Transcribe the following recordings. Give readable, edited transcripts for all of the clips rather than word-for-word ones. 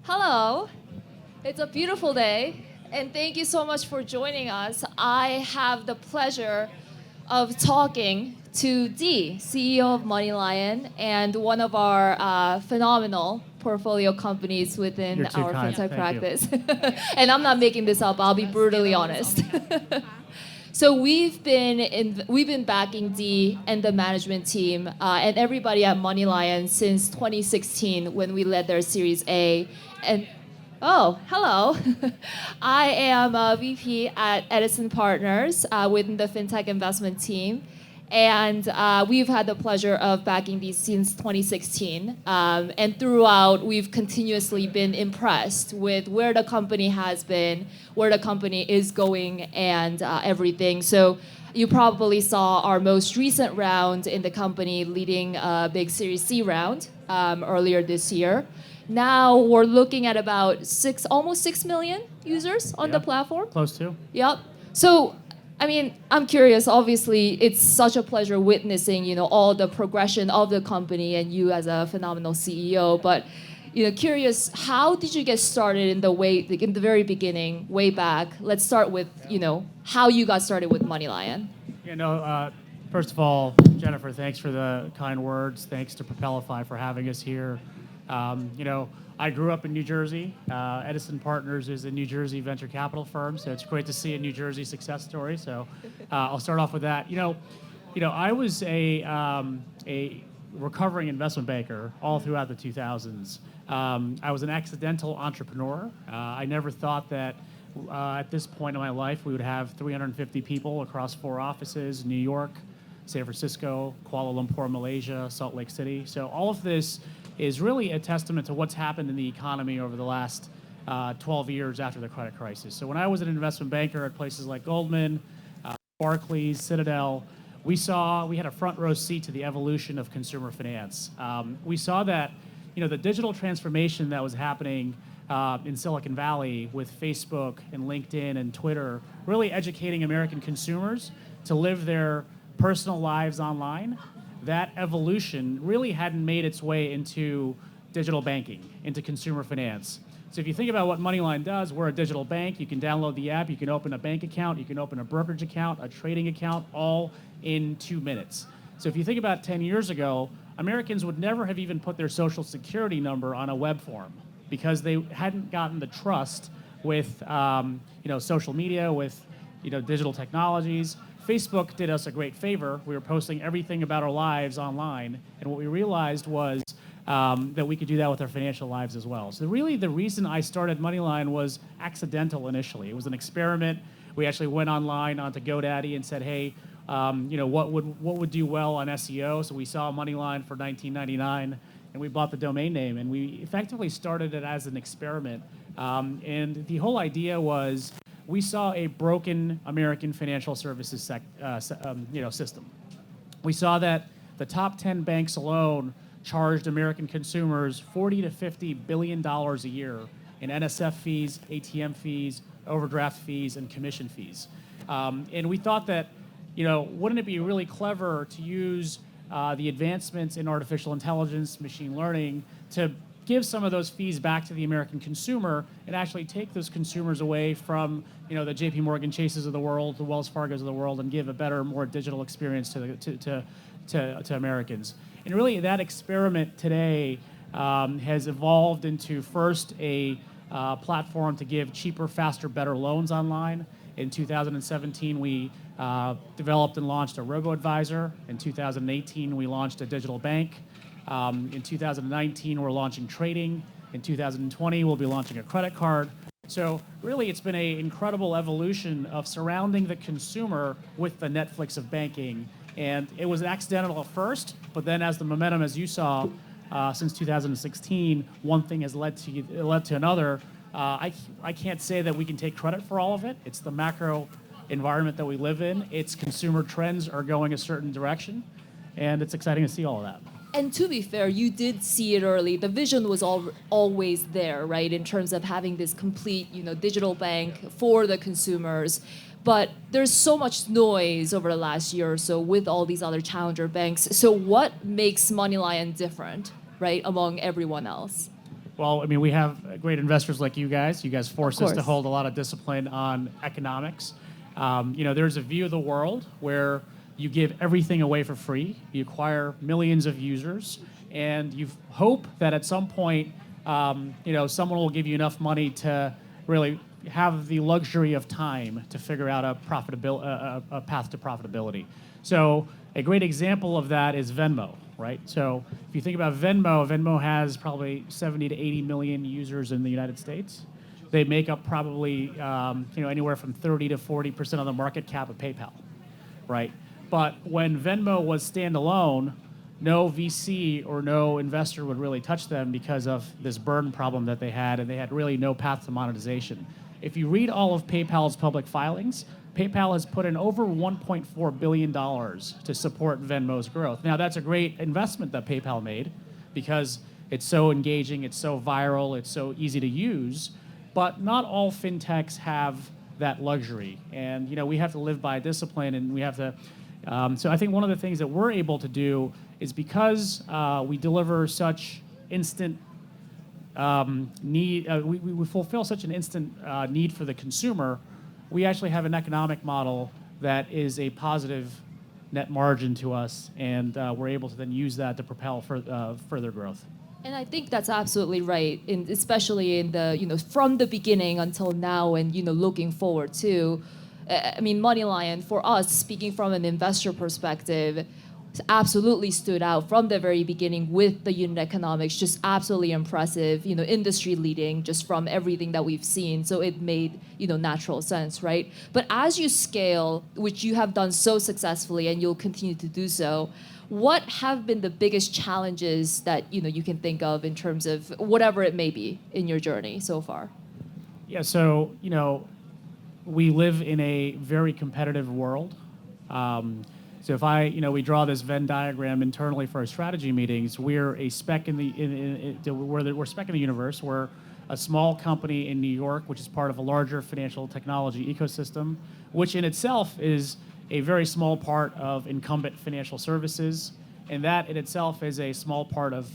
Hello. It's a beautiful day, and thank you so much for joining us. I have the pleasure of talking to Dee, CEO of MoneyLion, and one of our phenomenal portfolio companies within You're too our kind. fintech Thank you. practice. And I'm not making this up, I'll be brutally honest. So we've been backing Dee and the management team and everybody at MoneyLion since 2016 when we led their Series A. And oh, hello. I am a VP at Edison Partners within the fintech investment team. And we've had the pleasure of backing these since 2016. And throughout, we've continuously been impressed with where the company has been, where the company is going, and everything. So you probably saw our most recent round in the company leading a big Series C round earlier this year. Now we're looking at about almost 6 million users on the platform. Close to. Yep. So, I mean, I'm curious. Obviously, it's such a pleasure witnessing, all the progression of the company and you as a phenomenal CEO. But, curious, how did you get started in the very beginning, way back? Let's start with, how you got started with MoneyLion. First of all, Jennifer, thanks for the kind words. Thanks to Propelify for having us here. I grew up in New Jersey. Edison Partners is a New Jersey venture capital firm, so it's great to see a New Jersey success story. So I'll start off with that. I was a recovering investment banker all throughout the 2000s. I was an accidental entrepreneur. I never thought that at this point in my life we would have 350 people across 4 offices: New York, San Francisco, Kuala Lumpur, Malaysia, Salt Lake City. So all of this is really a testament to what's happened in the economy over the last 12 years after the credit crisis. So when I was an investment banker at places like Goldman, Barclays, Citadel, we had a front row seat to the evolution of consumer finance. We saw that the digital transformation that was happening in Silicon Valley with Facebook and LinkedIn and Twitter, really educating American consumers to live their personal lives online. That evolution really hadn't made its way into digital banking, into consumer finance. So if you think about what MoneyLion does, we're a digital bank. You can download the app, you can open a bank account, you can open a brokerage account, a trading account, all in 2 minutes. So if you think about 10 years ago, Americans would never have even put their social security number on a web form because they hadn't gotten the trust with social media, with digital technologies. Facebook did us a great favor. We were posting everything about our lives online, and what we realized was that we could do that with our financial lives as well. So really the reason I started MoneyLion was accidental initially. It was an experiment. We actually went online onto GoDaddy and said, hey, what would do well on SEO? So we saw MoneyLion for $19.99, and we bought the domain name, and we effectively started it as an experiment. And the whole idea was, we saw a broken American financial services system. We saw that the top 10 banks alone charged American consumers $40 to $50 billion a year in NSF fees, ATM fees, overdraft fees, and commission fees. And we thought that, wouldn't it be really clever to use the advancements in artificial intelligence, machine learning, to give some of those fees back to the American consumer and actually take those consumers away from the JP Morgan Chases of the world, the Wells Fargos of the world, and give a better, more digital experience to Americans. And really that experiment today has evolved into first a platform to give cheaper, faster, better loans online. In 2017, we developed and launched a robo-advisor. In 2018, we launched a digital bank. In 2019, we're launching trading. In 2020, we'll be launching a credit card. So really, it's been an incredible evolution of surrounding the consumer with the Netflix of banking. And it was accidental at first, but then as the momentum, as you saw, since 2016, one thing has led to another. I can't say that we can take credit for all of it. It's the macro environment that we live in. Its consumer trends are going a certain direction, and it's exciting to see all of that. And to be fair, you did see it early. The vision was always there, right, in terms of having this complete, digital bank for the consumers. But there's so much noise over the last year or so with all these other challenger banks. So what makes MoneyLion different, right, among everyone else? Well, I mean, we have great investors like you guys. You guys force us to course. hold a lot of discipline on economics. There's a view of the world where you give everything away for free. You acquire millions of users, and you hope that at some point, someone will give you enough money to really have the luxury of time to figure out a path to profitability. So a great example of that is Venmo, right? So if you think about Venmo has probably 70 to 80 million users in the United States. They make up probably anywhere from 30 to 40% of the market cap of PayPal, right? But when Venmo was standalone, no VC or no investor would really touch them because of this burn problem that they had, and they had really no path to monetization. If you read all of PayPal's public filings, PayPal has put in over $1.4 billion to support Venmo's growth. Now, that's a great investment that PayPal made because it's so engaging, it's so viral, it's so easy to use, but not all fintechs have that luxury. And we have to live by discipline, and we have to. So I think one of the things that we're able to do is because we deliver such instant need, we fulfill such an instant need for the consumer, we actually have an economic model that is a positive net margin to us, and we're able to then use that to propel further growth. And I think that's absolutely right, especially in the from the beginning until now, and looking forward too. I mean, MoneyLion for us, speaking from an investor perspective, absolutely stood out from the very beginning with the unit economics, just absolutely impressive, industry leading, just from everything that we've seen. So it made natural sense, right? But as you scale, which you have done so successfully, and you'll continue to do so, what have been the biggest challenges that you can think of in terms of whatever it may be in your journey so far? Yeah, so we live in a very competitive world. So if we draw this Venn diagram internally for our strategy meetings, we're a speck we're speck in the universe. We're a small company in New York, which is part of a larger financial technology ecosystem, which in itself is a very small part of incumbent financial services, and that in itself is a small part of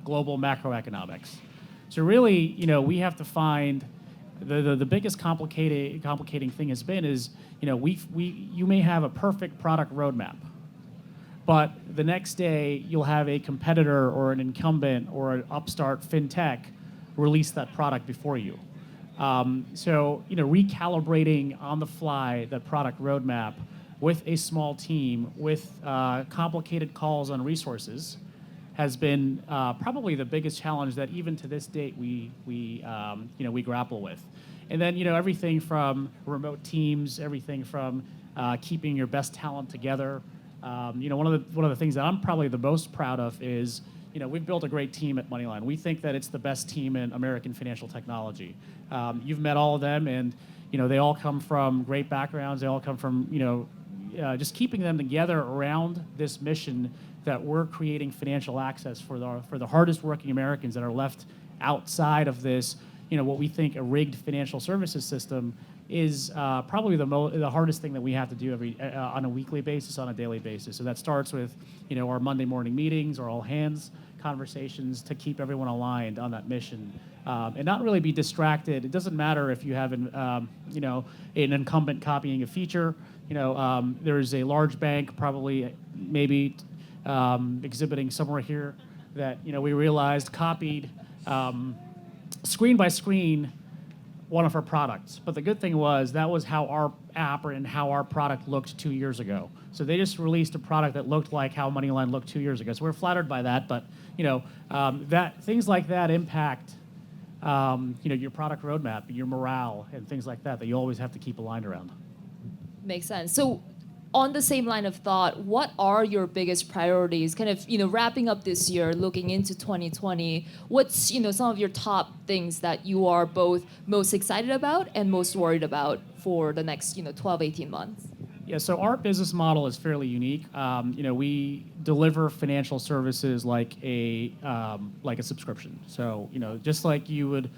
global macroeconomics. So really, we have to find the biggest complicating thing has been is you may have a perfect product roadmap, but the next day you'll have a competitor or an incumbent or an upstart fintech release that product before you. So recalibrating on the fly that product roadmap with a small team with complicated calls on resources has been probably the biggest challenge that even to this date we grapple with. And then everything from remote teams, everything from keeping your best talent together. One of the things that I'm probably the most proud of is we've built a great team at MoneyLion. We think that it's the best team in American financial technology. You've met all of them, and they all come from great backgrounds. They all come from just keeping them together around this mission that we're creating financial access for the hardest working Americans that are left outside of this, what we think a rigged financial services system is probably the hardest thing that we have to do on a weekly basis, on a daily basis. So that starts with our Monday morning meetings or all hands conversations to keep everyone aligned on that mission, and not really be distracted. It doesn't matter if you have an incumbent copying a feature. There's a large bank, probably maybe exhibiting somewhere here, that we realized copied screen by screen one of our products. But the good thing was that was how our app and how our product looked 2 years ago. So they just released a product that looked like how MoneyLion looked 2 years ago. So we're flattered by that, but that things like that impact your product roadmap, your morale, and things like that you always have to keep aligned around. Makes sense. So on the same line of thought, what are your biggest priorities? Kind of, wrapping up this year, looking into 2020, what's, some of your top things that you are both most excited about and most worried about for the next, 12, 18 months? Yeah, so our business model is fairly unique. We deliver financial services like a subscription. So, just like you would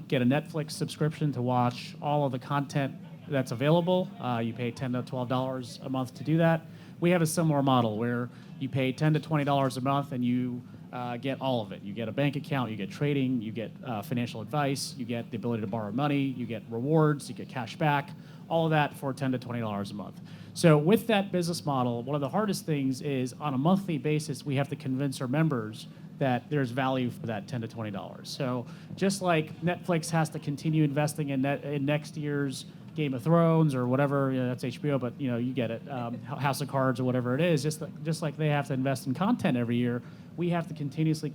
get a Netflix subscription to watch all of the content that's available. You pay $10 to $12 a month to do that. We have a similar model where you pay $10 to $20 a month and you get all of it. You get a bank account, you get trading, you get financial advice, you get the ability to borrow money, you get rewards, you get cash back, all of that for $10 to $20 a month. So with that business model, one of the hardest things is on a monthly basis, we have to convince our members that there's value for that $10 to $20. So just like Netflix has to continue investing in next year's Game of Thrones or whatever, that's HBO, but you get it, House of Cards or whatever it is, just like they have to invest in content every year, we have to continuously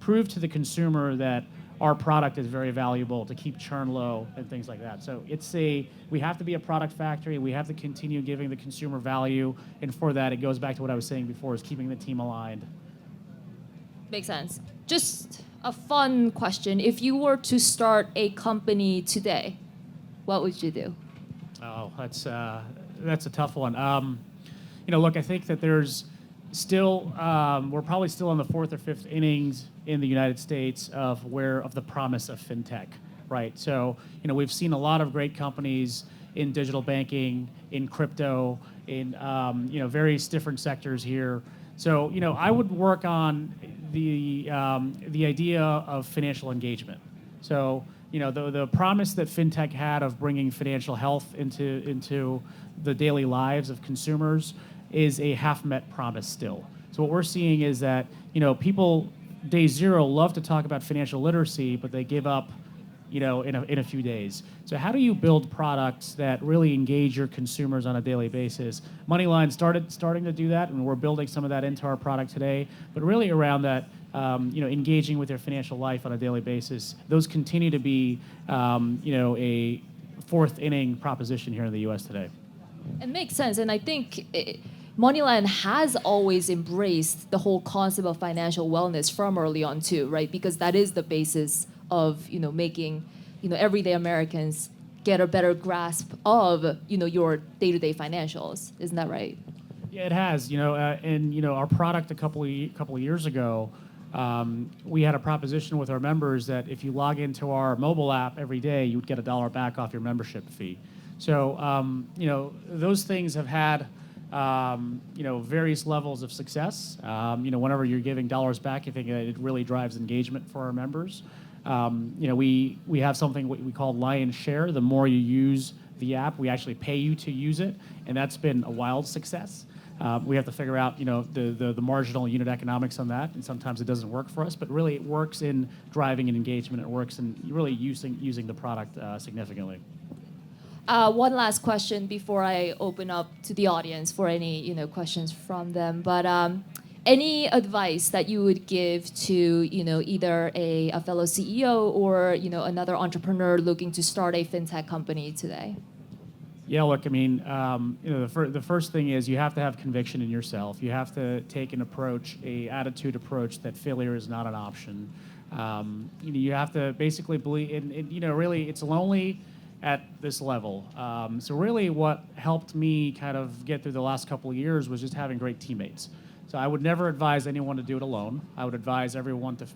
prove to the consumer that our product is very valuable to keep churn low and things like that. So we have to be a product factory. We have to continue giving the consumer value. And for that, it goes back to what I was saying before, is keeping the team aligned. Makes sense. Just a fun question. If you were to start a company today, what would you do? Oh, that's a tough one. Look, I think that there's still, we're probably still on the fourth or fifth innings in the United States of the promise of fintech, right? So, we've seen a lot of great companies in digital banking, in crypto, in various different sectors here. So, I would work on the idea of financial engagement. So, the promise that fintech had of bringing financial health into the daily lives of consumers is a half-met promise still. So what we're seeing is that people day zero love to talk about financial literacy, but they give up in a few days. So how do you build products that really engage your consumers on a daily basis? MoneyLion starting to do that, and we're building some of that into our product today. But really around that, engaging with their financial life on a daily basis, those continue to be a fourth inning proposition here in the U.S. today. It makes sense, and I think MoneyLion has always embraced the whole concept of financial wellness from early on too, right? Because that is the basis of making everyday Americans get a better grasp of your day-to-day financials. Isn't that right? Yeah, it has. And our product a couple of years ago, we had a proposition with our members that if you log into our mobile app every day, you would get $1 back off your membership fee. So those things have had various levels of success. Whenever you're giving dollars back, I think it really drives engagement for our members. We have something we call Lion Share. The more you use the app, we actually pay you to use it, and that's been a wild success. We have to figure out the marginal unit economics on that, and sometimes it doesn't work for us, but really it works in driving an engagement. It works in really using the product significantly. One last question before I open up to the audience for any questions from them. But any advice that you would give to either a fellow CEO or another entrepreneur looking to start a fintech company today? Yeah, look, I mean, the first thing is you have to have conviction in yourself. You have to take an attitude approach that failure is not an option. You have to basically believe, really, it's lonely at this level. So really what helped me kind of get through the last couple of years was just having great teammates. So I would never advise anyone to do it alone. I would advise everyone to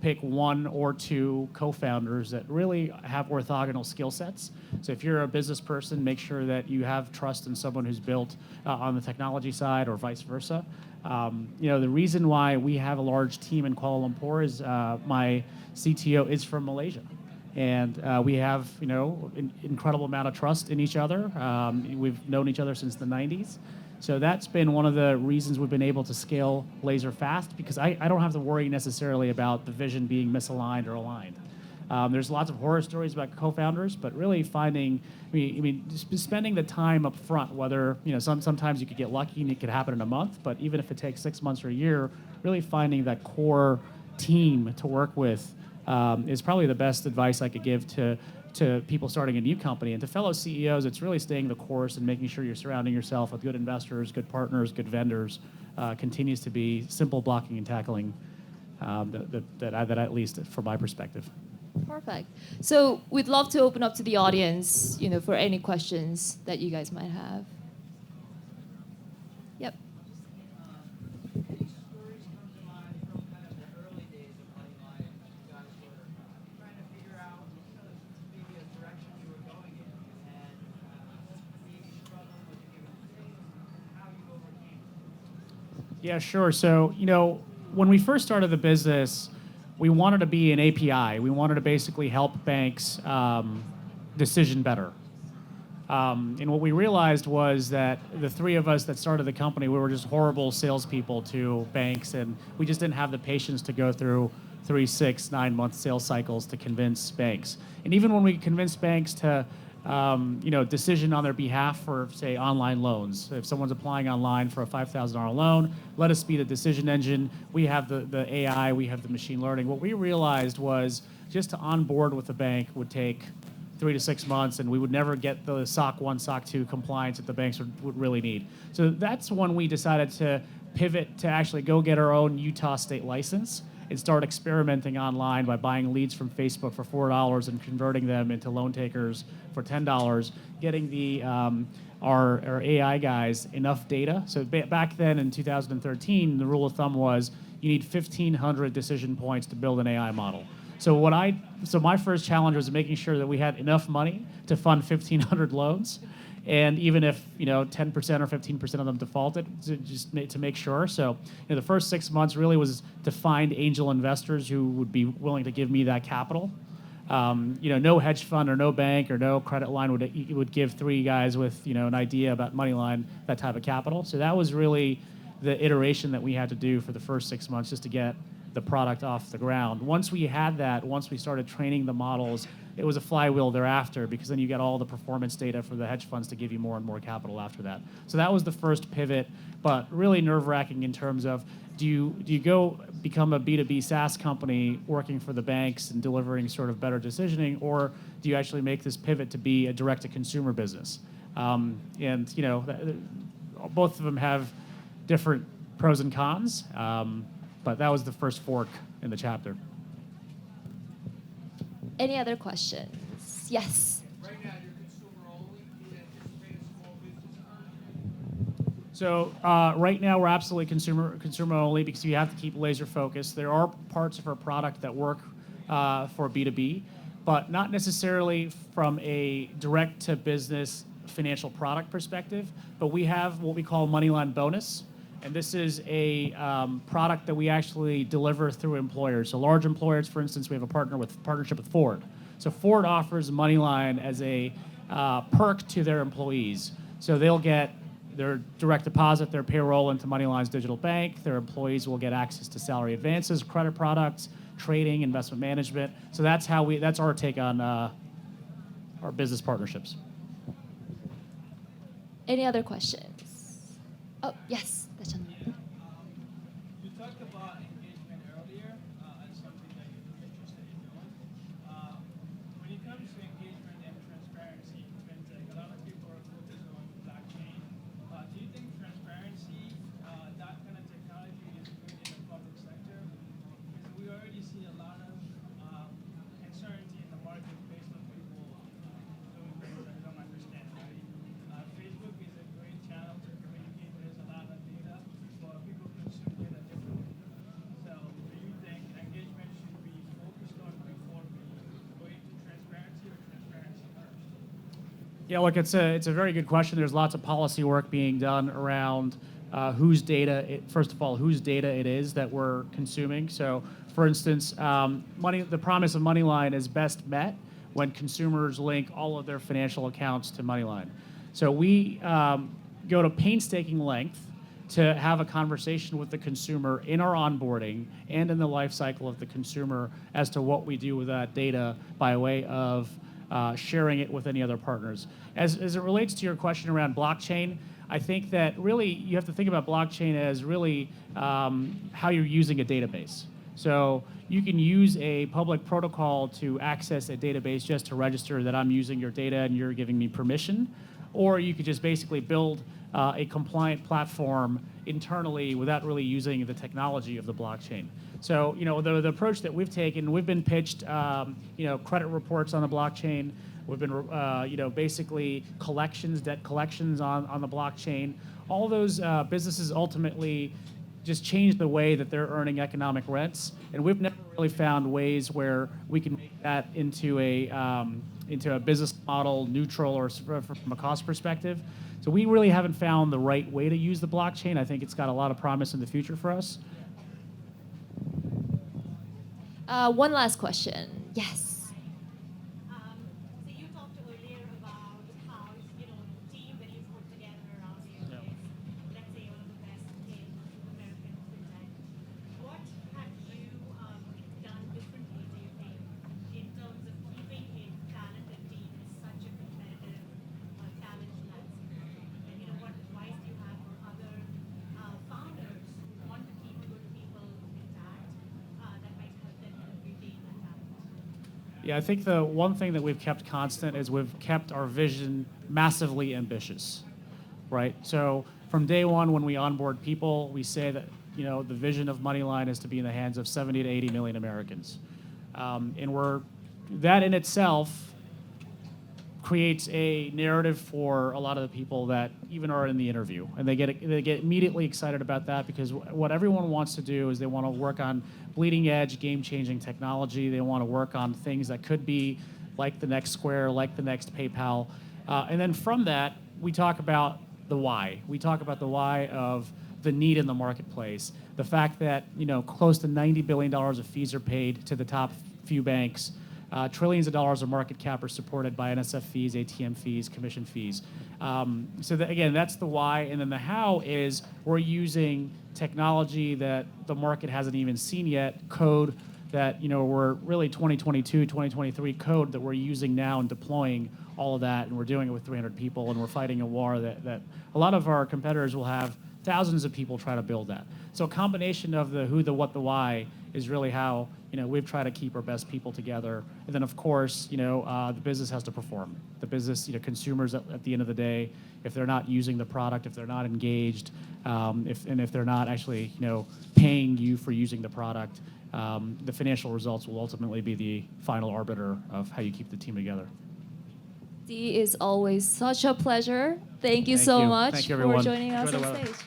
pick one or two co-founders that really have orthogonal skill sets. So if you're a business person, make sure that you have trust in someone who's built on the technology side or vice versa. The reason why we have a large team in Kuala Lumpur is my CTO is from Malaysia. And we have, an incredible amount of trust in each other. We've known each other since the 90s. So that's been one of the reasons we've been able to scale laser fast, because I don't have to worry necessarily about the vision being misaligned or aligned. There's lots of horror stories about co-founders, but really just spending the time up front, whether, sometimes you could get lucky and it could happen in a month, but even if it takes 6 months or a year, really finding that core team to work with is probably the best advice I could give to people starting a new company. And to fellow CEOs, it's really staying the course and making sure you're surrounding yourself with good investors, good partners, good vendors. Continues to be simple blocking and tackling that at least from my perspective. Perfect. So we'd love to open up to the audience, for any questions that you guys might have. Yep. Yeah, sure. So, when we first started the business, we wanted to be an API. We wanted to basically help banks decision better. And what we realized was that the three of us that started the company, we were just horrible salespeople to banks, and we just didn't have the patience to go through 3, 6, 9-month sales cycles to convince banks. And even when we convinced banks to decision on their behalf for, say, online loans. If someone's applying online for a $5,000 loan, let us be the decision engine. We have the AI, we have the machine learning. What we realized was just to onboard with the bank would take 3 to 6 months, and we would never get the SOC 1, SOC 2 compliance that the banks would really need. So that's when we decided to pivot to actually go get our own Utah state license and start experimenting online by buying leads from Facebook for $4 and converting them into loan takers for $10, getting the our AI guys enough data. So back then in 2013, the rule of thumb was you need 1,500 decision points to build an AI model. So my first challenge was making sure that we had enough money to fund 1,500 loans, and even if 10% or 15% of them defaulted, to make sure. So the first 6 months really was to find angel investors who would be willing to give me that capital. No hedge fund or no bank or no credit line would give three guys with an idea about MoneyLion that type of capital. So that was really the iteration that we had to do for the first 6 months just to get the product off the ground. Once we had that, once we started training the models, it was a flywheel thereafter, because then you get all the performance data for the hedge funds to give you more and more capital after that. So that was the first pivot, but really nerve-wracking in terms of do you go become a B2B SaaS company working for the banks and delivering sort of better decisioning, or do you actually make this pivot to be a direct-to-consumer business? Both of them have different pros and cons. But that was the first fork in the chapter. Any other questions? Yes. Right now, you're consumer only. Do you anticipate a small business? So right now, we're absolutely consumer only because you have to keep laser focused. There are parts of our product that work for B2B, but not necessarily from a direct-to-business financial product perspective. But we have what we call MoneyLion Bonus. And this is a product that we actually deliver through employers. So large employers, for instance, we have a partnership with Ford. So Ford offers MoneyLion as a perk to their employees. So they'll get their direct deposit, their payroll into MoneyLion's digital bank. Their employees will get access to salary advances, credit products, trading, investment management. So that's our take on our business partnerships. Any other questions? Oh, yes. You talked about engagement earlier as something that you're interested in doing. When it comes to engagement and transparency in fintech, a lot of people are focused on blockchain. Do you think transparency, that kind of technology, is good in the public sector? Because we already see a lot of uncertainty in the market based on people doing things that they don't understand. Right? Facebook is a great channel to communicate. There's a lot of data, but people consume data differently. So do you think engagement should be focused on before we go into transparency, or transparency first? Yeah, look, it's a very good question. There's lots of policy work being done around whose data it is that we're consuming. So, for instance, the promise of MoneyLion is best met when consumers link all of their financial accounts to MoneyLion. So we go to painstaking length to have a conversation with the consumer in our onboarding and in the life cycle of the consumer as to what we do with that data by way of sharing it with any other partners. As it relates to your question around blockchain, I think that really you have to think about blockchain as really how you're using a database. So you can use a public protocol to access a database just to register that I'm using your data and you're giving me permission. Or you could just basically build a compliant platform internally without really using the technology of the blockchain. So, the approach that we've taken, we've been pitched, credit reports on the blockchain. We've been, basically debt collections on the blockchain. All those businesses ultimately just change the way that they're earning economic rents, and we've never really found ways where we can make that into a business model neutral or from a cost perspective. So we really haven't found the right way to use the blockchain. I think it's got a lot of promise in the future for us. One last question. Yes. So you talked earlier about how, team that you've put together around you is, let's say, one of the best in American fintech. What have you done differently, do you think, in terms of keeping a talented team in such a competitive talent landscape? And, what advice do you have for other founders who want to keep good people intact that might help them retain that talent? Yeah, I think the one thing that we've kept constant is we've kept our vision massively ambitious, right? So from day one, when we onboard people, we say that the vision of MoneyLion is to be in the hands of 70 to 80 million Americans, and that in itself creates a narrative for a lot of the people that even are in the interview, and they get immediately excited about that, because what everyone wants to do is they want to work on bleeding edge, game-changing technology. They want to work on things that could be like the next Square, like the next PayPal, and then from that we talk about the why. We talk about the why of the need in the marketplace, the fact that close to $90 billion of fees are paid to the top few banks. Trillions of dollars of market cap are supported by NSF fees, ATM fees, commission fees. So again, that's the why. And then the how is we're using technology that the market hasn't even seen yet, code that we're really 2022, 2023 code that we're using now and deploying all of that. And we're doing it with 300 people, and we're fighting a war that a lot of our competitors will have thousands of people try to build that. So a combination of the who, the what, the why is really how we've tried to keep our best people together. And then of course, the business has to perform. The business, consumers at the end of the day, if they're not using the product, if they're not engaged, if they're not actually paying you for using the product, the financial results will ultimately be the final arbiter of how you keep the team together. Dee, is always such a pleasure. Thank you Thank so you. much Thank you, for everyone. joining us Enjoy the on weather. stage.